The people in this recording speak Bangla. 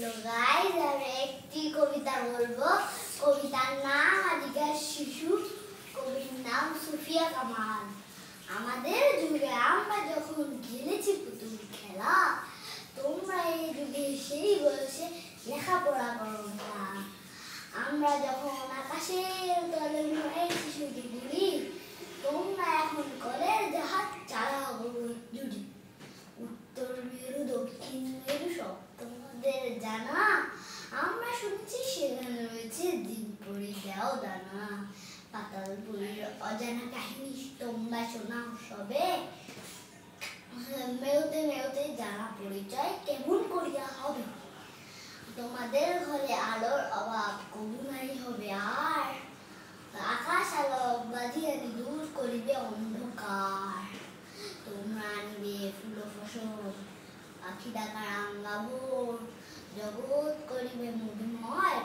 হ্যালো গাইস, আমি একটি কবিতা বলবো। কবিতার নাম আদিকার শিশু, কবির নাম সুফিয়া কামাল। আমাদের যুগে আমরা যখন খেলেছি পুতুল খেলা, তোমরা এই যুগে সেই বয়সে লেখাপড়া করো না। আমরা যখন আকাশের তলে হয়েছি শুধু গুলি, তোমরা এখন কলের জাহাজ চালাও জুড়ি। উত্তর মেরু দক্ষিণ মেরু সব তোমাদের জানা, আমরা শুনছি সেখানে রয়েছে দিন পড়ে যাও দানা। পাতালপুরীর অজানা কাহিনী তোমরা শোনাও সবে, মেউতে মেউতে জানা পরিচয় কেমন করিয়া হবে। তোমাদের ঘরে আলোর অভাব কবু নাই হবে আর, আকাশ আলো বাঁধিয়া দূর করিবে অন্ধকার। তোমরা আনিবে ফুল ফসল, পাখি ডাকার আঙ্গাভোর, জগৎ করিবে মধুময়